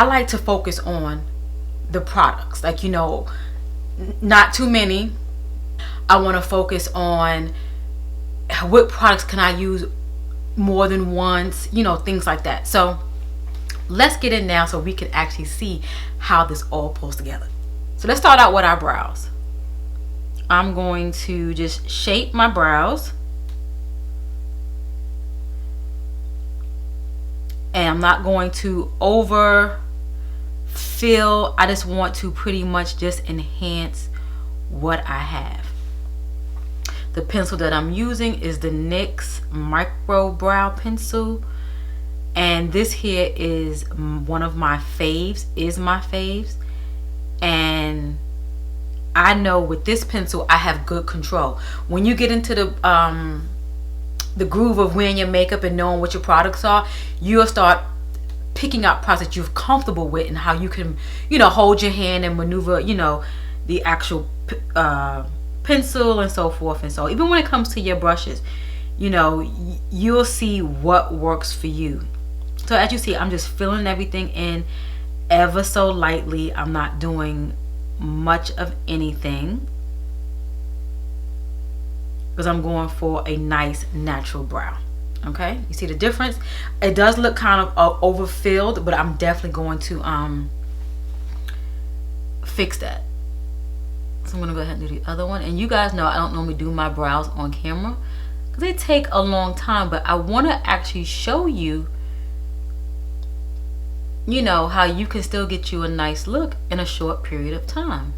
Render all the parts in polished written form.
I like to focus on the products, like, you know, not too many. I want to focus on what products can I use more than once, you know, things like that. So let's get in now so we can actually see how this all pulls together. So let's start out with our brows. I'm going to just shape my brows, and I'm not going to overfill. I just want to pretty much just enhance what I have. The pencil that I'm using is the NYX Micro Brow Pencil, and this here is one of my faves, and I know with this pencil I have good control. When you get into the groove of wearing your makeup and knowing what your products are, you'll start picking out products that you're comfortable with and how you can, you know, hold your hand and maneuver, you know, the actual pencil and so forth. And so even when it comes to your brushes, you know, you'll see what works for you. So as you see, I'm just filling everything in ever so lightly. I'm not doing much of anything because I'm going for a nice natural brow. Okay, you see the difference? It does look kind of overfilled, but I'm definitely going to fix that. So I'm gonna go ahead and do the other one. And you guys know I don't normally do my brows on camera because they take a long time, but I want to actually show you, you know, how you can still get you a nice look in a short period of time.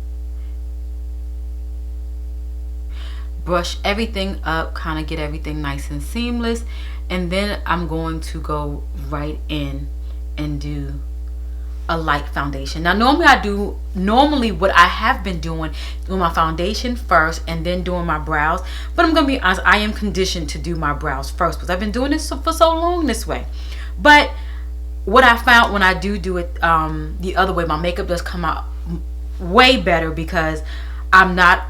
Brush everything up, kind of get everything nice and seamless, and then I'm going to go right in and do a light foundation. Now normally what I have been doing my foundation first and then doing my brows, but I'm gonna be honest, I am conditioned to do my brows first because I've been doing this for so long this way. But what I found when I do it the other way, my makeup does come out way better because I'm not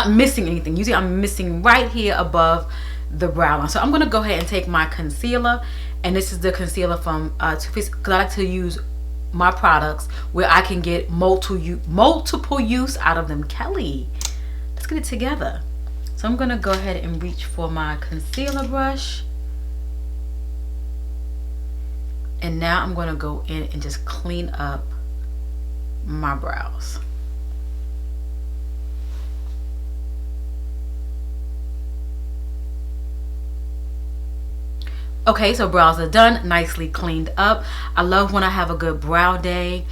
missing anything. Usually I'm missing right here above the brow line. So I'm gonna go ahead and take my concealer, and this is the concealer from Too Faced, because I like to use my products where I can get multiple use out of them. Keli, let's get it together. So I'm gonna go ahead and reach for my concealer brush, and now I'm gonna go in and just clean up my brows. Okay, so brows are done, nicely cleaned up. I love when I have a good brow day.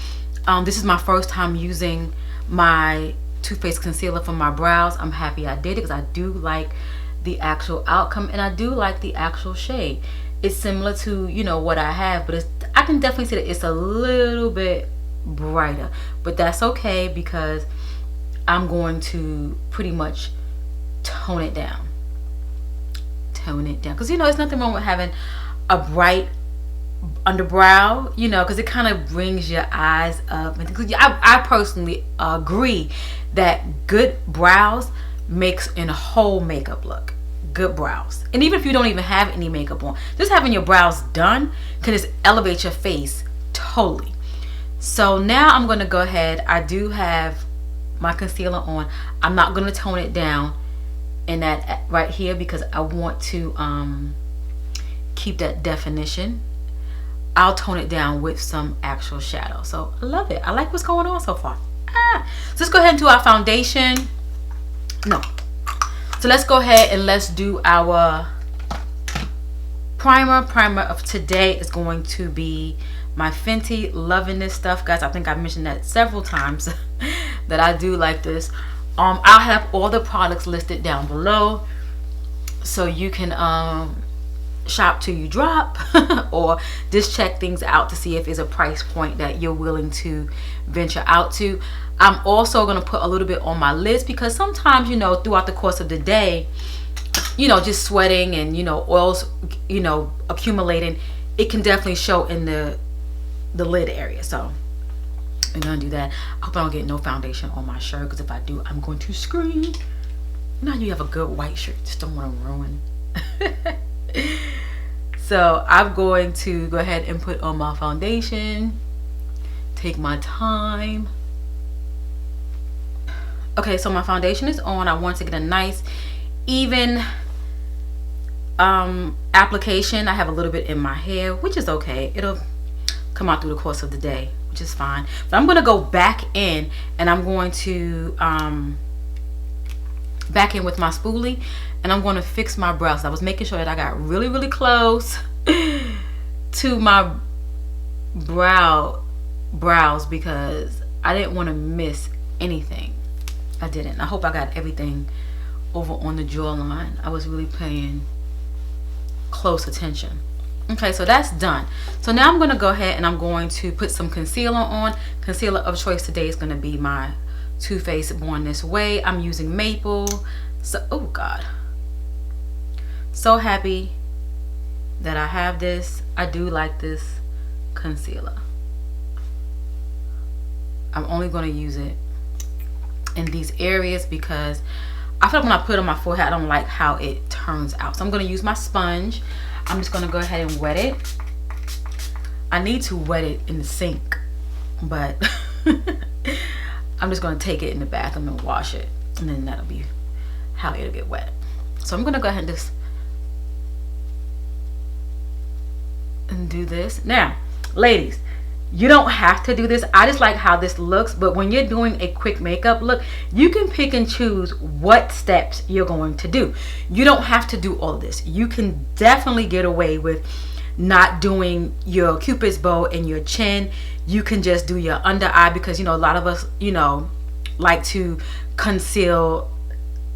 This is my first time using my Too Faced concealer for my brows. I'm happy I did it because I do like the actual outcome and I do like the actual shade. It's similar to, you know, what I have, but I can definitely see that it's a little bit brighter, but that's okay because I'm going to pretty much tone it down, because, you know, there's nothing wrong with having a bright underbrow, you know, because it kind of brings your eyes up. And I personally agree that good brows makes a whole makeup look. Good brows, and even if you don't even have any makeup on, just having your brows done can just elevate your face totally. So now I'm going to go ahead. I do have my concealer on. I'm not going to tone it down in that right here because I want to keep that definition. I'll tone it down with some actual shadow. So I love it. I like what's going on so far. So let's go ahead and do our foundation. So let's go ahead and let's do our primer. Primer of today is going to be my Fenty. Loving this stuff, guys. I think I mentioned that several times that I do like this. I'll have all the products listed down below so you can shop till you drop or just check things out to see if it's a price point that you're willing to venture out to. I'm also going to put a little bit on my lids because sometimes, you know, throughout the course of the day, you know, just sweating and, you know, oils, you know, accumulating, it can definitely show in the lid area. So I'm gonna do that. I hope I don't get no foundation on my shirt, because if I do, I'm going to scream. You know, you have a good white shirt, just don't want to ruin. So I'm going to go ahead and put on my foundation. Take my time. Okay, so my foundation is on. I want to get a nice even application. I have a little bit in my hair, which is okay. It'll come out through the course of the day, which is fine. But I'm going to go back in, and I'm going to back in with my spoolie, and I'm going to fix my brows. I was making sure that I got really, really close to my brows because I didn't want to miss anything. I didn't. I hope I got everything over on the jawline. I was really paying close attention. Okay, so that's done. So now I'm going to go ahead and I'm going to put some concealer on. Concealer of choice today is going to be my Too Faced Born This Way. I'm using Maple. So, oh God. So happy that I have this. I do like this concealer. I'm only going to use it in these areas because I feel like when I put it on my forehead, I don't like how it turns out. So I'm going to use my sponge. I'm just going to go ahead and wet it. I need to wet it in the sink, but I'm just going to take it in the bathroom and wash it, and then that'll be how it'll get wet. So I'm going to go ahead and just do this. Now, ladies, you don't have to do this. I just like how this looks, but when you're doing a quick makeup look, you can pick and choose what steps you're going to do. You don't have to do all of this. You can definitely get away with not doing your Cupid's bow and your chin. You can just do your under eye because, you know, a lot of us, you know, like to conceal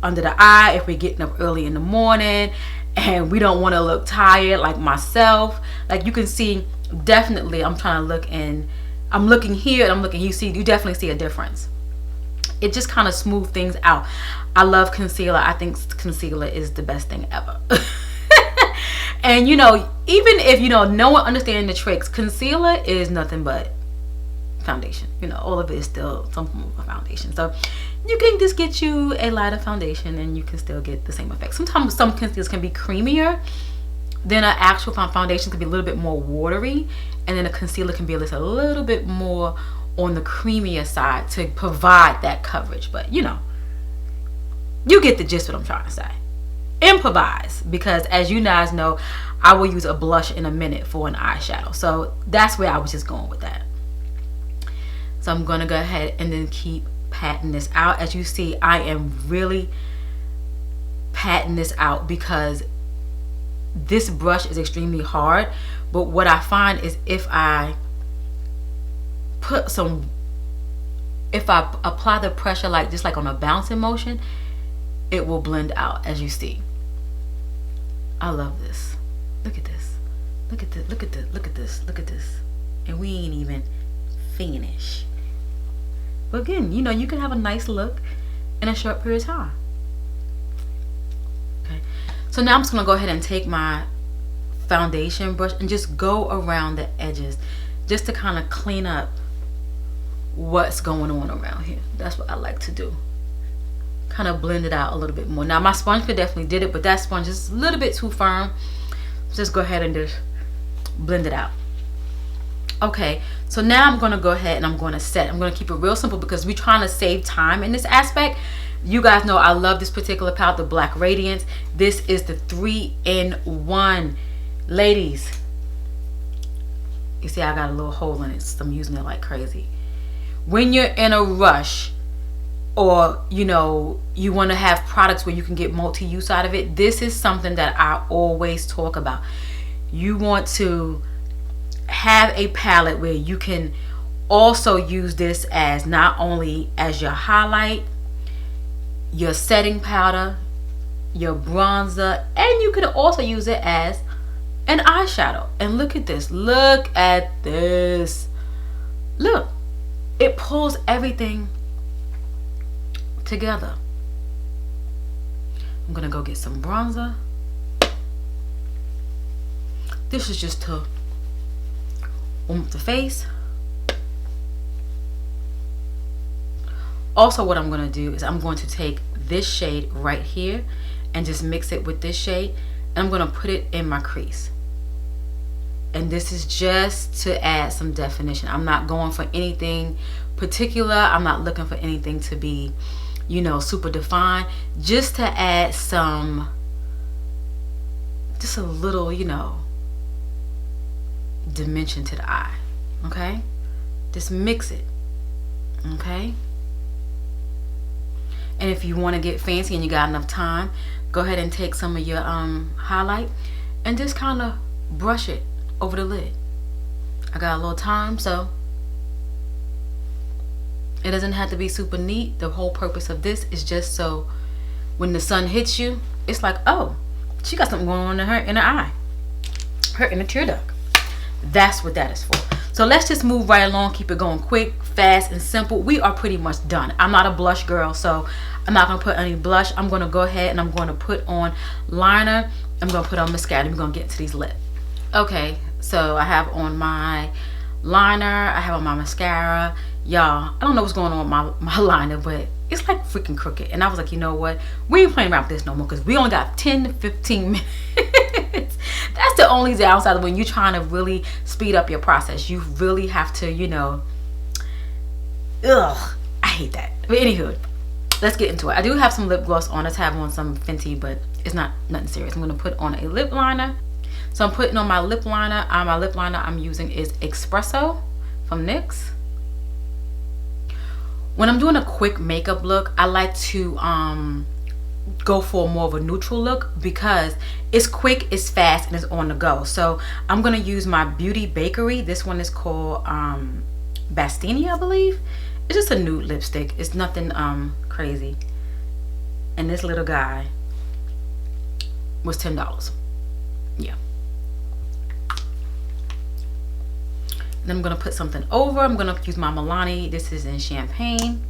under the eye if we're getting up early in the morning and we don't want to look tired, like myself. Like you can see, definitely I'm trying to look, and I'm looking here and I'm looking, you definitely see a difference. It just kind of smooth things out. I love concealer. I think concealer is the best thing ever. And you know, even if you know no one understands the tricks, concealer is nothing but foundation. You know, all of it is still some form of a foundation. So you can just get you a lighter foundation and you can still get the same effect. Sometimes some concealers can be creamier than an actual foundation, can be a little bit more watery, and then a concealer can be a little bit more on the creamier side to provide that coverage. But you know, you get the gist of what I'm trying to say. Improvise, because as you guys know, I will use a blush in a minute for an eyeshadow. So that's where I was just going with that. So I'm gonna go ahead and then keep patting this out. As you see, I am really patting this out because this brush is extremely hard. But what I find is if I apply the pressure like just like on a bouncing motion, it will blend out, as you see. I love this. Look at this. Look at this. Look at this. Look at this. Look at this. And we ain't even finished. But again, you know, you can have a nice look in a short period of time. Okay. So now I'm just going to go ahead and take my foundation brush and just go around the edges just to kind of clean up what's going on around here. That's what I like to do. Kind of blend it out a little bit more. Now my sponge could definitely did it, but that sponge is a little bit too firm. Just go ahead and just blend it out. Okay, so now I'm going to go ahead and I'm going to set. I'm going to keep it real simple because we're trying to save time in this aspect. You guys know I love this particular palette, the Black Radiance. This is the 3-in-1. Ladies, you see I got a little hole in it, so I'm using it like crazy. When you're in a rush, or you know, you want to have products where you can get multi-use out of it, this is something that I always talk about. You want to have a palette where you can also use this as not only as your highlight, your setting powder, your bronzer, and you could also use it as an eyeshadow. And look at this. Look at this. Look, it pulls everything together. I'm gonna go get some bronzer. This is just to warm up the face. Also, what I'm gonna do is I'm going to take this shade right here and just mix it with this shade, and I'm gonna put it in my crease. and this is just to add some definition. I'm not going for anything particular. I'm not looking for anything to be, you know, super defined, just to add some, just a little, you know, dimension to the eye. Okay, just mix it. Okay, and if you want to get fancy and you got enough time, go ahead and take some of your highlight and just kind of brush it over the lid. I got a little time, so it doesn't have to be super neat. The whole purpose of this is just so when the sun hits you, it's like, oh, she got something going on in her eye, her inner tear duct. That's what that is for. So let's just move right along, keep it going quick, fast, and simple. We are pretty much done. I'm not a blush girl, so I'm not gonna put any blush. I'm gonna go ahead and I'm gonna put on liner. I'm gonna put on mascara. We're gonna get into these lips. Okay, so I have on my liner, I have on my mascara. Y'all, I don't know what's going on with my liner, but it's like freaking crooked. And I was like, you know what? We ain't playing around with this no more, because we only got 10 to 15 minutes. That's the only downside when you're trying to really speed up your process. You really have to, you know, I hate that. But anywho, let's get into it. I do have some lip gloss on. I have on some Fenty, but it's not nothing serious. I'm going to put on a lip liner. So I'm putting on my lip liner. My lip liner I'm using is Espresso from NYX. When I'm doing a quick makeup look, I like to go for more of a neutral look, because it's quick, it's fast, and it's on the go. So I'm going to use my Beauty Bakery. This one is called Bastini, I believe. It's just a nude lipstick. It's nothing crazy. And this little guy was $10. Yeah. Then I'm going to put something over. I'm going to use my Milani. This is in Champagne.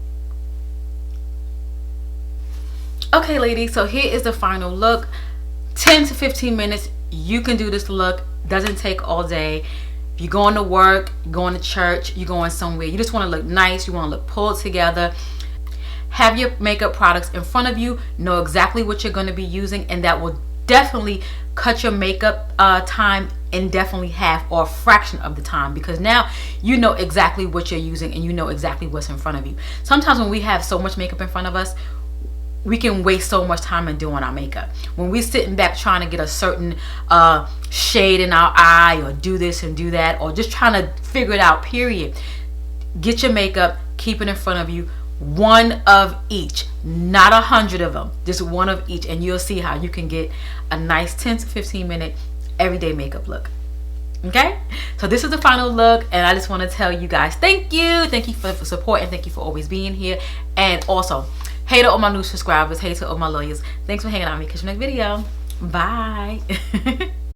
Okay, ladies, so here is the final look. 10 to 15 minutes. You can do this look. Doesn't take all day. If you're going to work, you're going to church, you're going somewhere, you just want to look nice, you want to look pulled together. Have your makeup products in front of you. Know exactly what you're going to be using, and that will definitely cut your makeup time in definitely half or a fraction of the time, because now you know exactly what you're using and you know exactly what's in front of you. Sometimes when we have so much makeup in front of us, we can waste so much time in doing our makeup. When we're sitting back trying to get a certain shade in our eye, or do this and do that, or just trying to figure it out, period. Get your makeup, keep it in front of you. One of each, not 100 of them, just one of each, and you'll see how you can get a nice 10 to 15 minute everyday makeup look. Okay, so this is the final look, and I just want to tell you guys thank you for support, and thank you for always being here. And also, hey to all my new subscribers, hey to all my lawyers, thanks for hanging out with me. Catch you next video. Bye.